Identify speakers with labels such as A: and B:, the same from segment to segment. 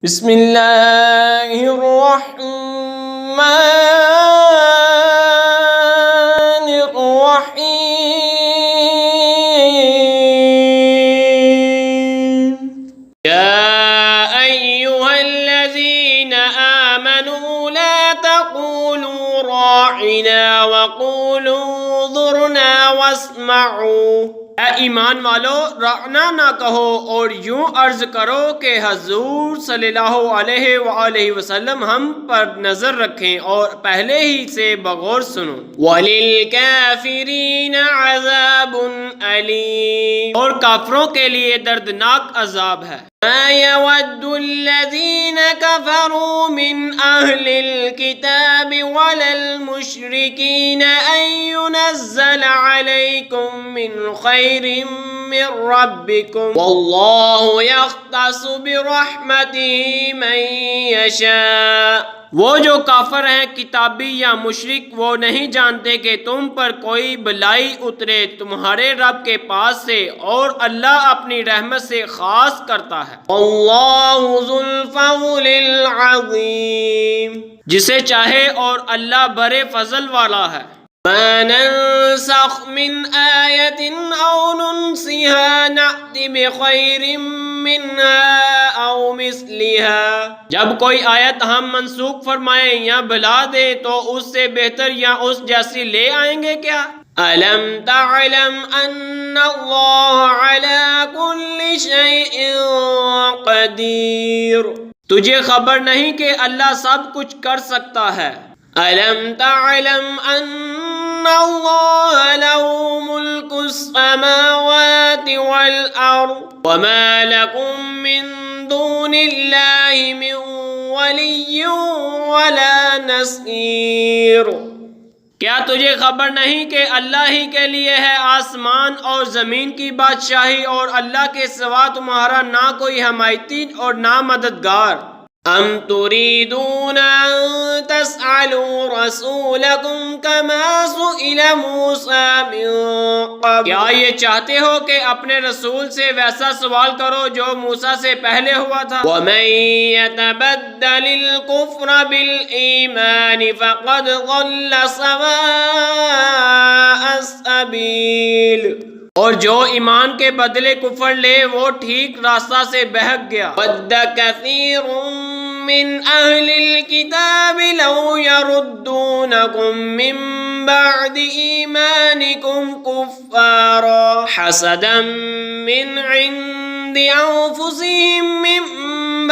A: بسم اللہ الرحمن الرحیم یا ایہا الذین آمنوا لا تقولوا راعنا وقولوا انظرنا واسمعوا، اے ایمان والو رعنا نہ کہو اور یوں عرض کرو کہ حضور صلی اللہ علیہ وآلہ وسلم ہم پر نظر رکھیں اور پہلے ہی سے بغور سنو۔ وَلِلْكَافِرِينَ عَذَابٌ أَلِيمٌ، اور کافروں کے لیے دردناک عذاب ہے۔ مَا يَوَدُّ الَّذِينَ كَفَرُوا مِنْ أَهْلِ الْكِتَابِ وَلَا الْمُشْرِكِينَ أَن يُنَزَّلَ عَلَيْكُم مِّنْ خَيْرٍ مِّن رَّبِّكُمْ وَاللَّهُ يَخْتَصُ بِرَحْمَتِهِ مَن يَشَاءُ۔ وہ جو کافر ہیں کتابی یا مشرک، وہ نہیں جانتے کہ تم پر کوئی بلائی اترے تمہارے رب کے پاس سے، اور اللہ اپنی رحمت سے خاص کرتا ہے۔ اللہ ذو الفضل العظیم، جسے چاہے اور اللہ بڑے فضل والا ہے۔ ما ننسخ من آیت او ننسها نأت بخیر منها او مثلها، جب کوئی آیت ہم منسوخ فرمائیں یا بھلا دیں تو اس سے بہتر یا اس جیسی لے آئیں گے کیا؟ أَلَمْ تَعْلَمْ أَنَّ اللَّهَ عَلَى كُلِّ شَيْءٍ قَدِيرٌ، تجھے خبر نہیں کہ اللہ سب کچھ کر سکتا ہے۔ أَلَمْ تَعْلَمْ أَنَّ اللَّهَ لَهُ مُلْكُ السَّمَاوَاتِ وَالْأَرْضِ وَمَا لَكُم مِّن دُونِ اللَّهِ مِن وَلِيٍّ وَلَا نَصِيرٍ، کیا تجھے خبر نہیں کہ اللہ ہی کے لیے ہے آسمان اور زمین کی بادشاہی، اور اللہ کے سوا تمہارا نہ کوئی حمایتی اور نہ مددگار؟ ام تريدون ان تسألوا رسولكم كما سئل موسى من قبل، کیا یہ چاہتے ہو کہ اپنے رسول سے ویسا سوال کرو جو موسیٰ سے پہلے ہوا تھا؟ ومن يتبدل الكفر بالإيمان فقد ضل سواء السبيل، اور جو ایمان کے بدلے کفر لے وہ ٹھیک راستہ سے بہک گیا۔ وَدَّ كَثِيرٌ مِّنْ أَهْلِ الْكِتَابِ لَوْ يَرُدُّونَكُم مِّن بَعْدِ إِيمَانِكُمْ كُفَّارًا حَسَدًا مِّنْ عِندِ أَنفُسِهِم مِّن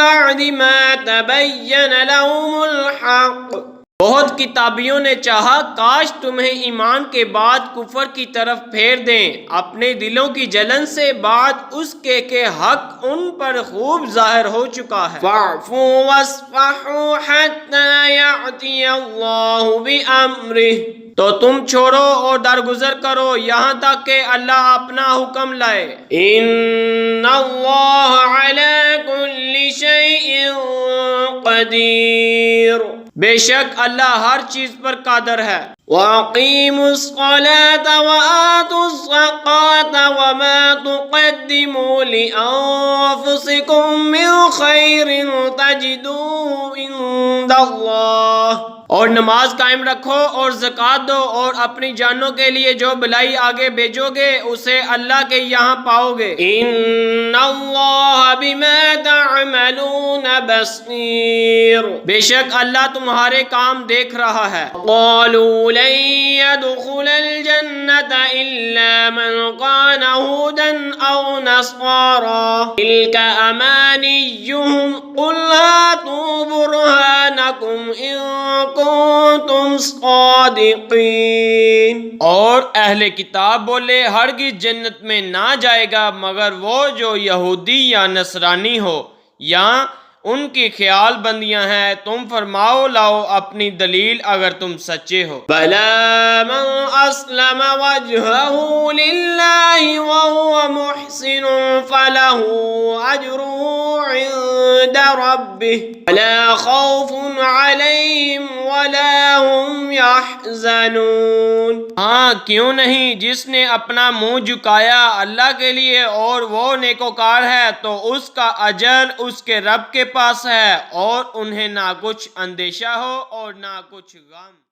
A: بَعْدِ مَا تَبَيَّنَ لَهُمُ الْحَقُّ، بہت کتابیوں نے چاہا کاش تمہیں ایمان کے بعد کفر کی طرف پھیر دیں اپنے دلوں کی جلن سے، بعد اس کے کہ حق ان پر خوب ظاہر ہو چکا ہے۔ فَاعْفُوا وَاصْفَحُوا حَتَّى يَأْتِيَ اللَّهُ بِأَمْرِهِ، تو تم چھوڑو اور درگزر کرو یہاں تک کہ اللہ اپنا حکم لائے۔ إِنَّ اللَّهَ عَلَى كُلِّ شَيْءٍ قَدِيرٌ، بے شک اللہ ہر چیز پر قادر ہے۔ وَأَقِيمُوا الصَّلَاةَ وَآتُوا الزَّكَاةَ وَمَا تُقَدِّمُوا لِأَنفُسِكُم مِّن خَيْرٍ تَجِدُوهُ عِندَ اللَّهِ، اور نماز قائم رکھو اور زکوٰۃ دو، اور اپنی جانوں کے لیے جو بھلائی آگے بھیجو گے اسے اللہ کے یہاں پاؤ گے۔ إِنَّ اللَّهَ بِمَا تَعْمَلُونَ بَصِيرٌ، بے شک اللہ تمہارے کام دیکھ رہا ہے۔ قَالُوا لَن يَدْخُلَ الْجَنَّةَ إِلَّا مَنْ كَانَ هُودًا أَوْ نَصَارَىٰ تِلْكَ أَمَانِيُّهُمْ قُلْ هَاتُوا بُرْهَانَكُمْ إِن كُنتُمْ صَادِقِينَ، اور اہل کتاب بولے ہرگز جنت میں نہ جائے گا مگر وہ جو یہودی یا نصرانی ہو یا ان کی خیال بندیاں ہیں، تم فرماؤ لاؤ اپنی دلیل اگر تم سچے ہو۔ بَلَىٰ مَنْ أَسْلَمَ وَجْهَهُ لِلَّهِ وَهُوَ مُحْسِنٌ فَلَهُ أَجْرُهُ عِندَ رَبِّهِ وَلَا خَوْفٌ عَلَيْهِمْ وَلَا هُمْ يَحْزَنُونَ، ہاں کیوں نہیں، جس نے اپنا منہ جھکایا اللہ کے لیے اور وہ نیکوکار ہے تو اس کا اجر اس کے رب کے پاس ہے اور انہیں نہ کچھ اندیشہ ہو اور نہ کچھ غم۔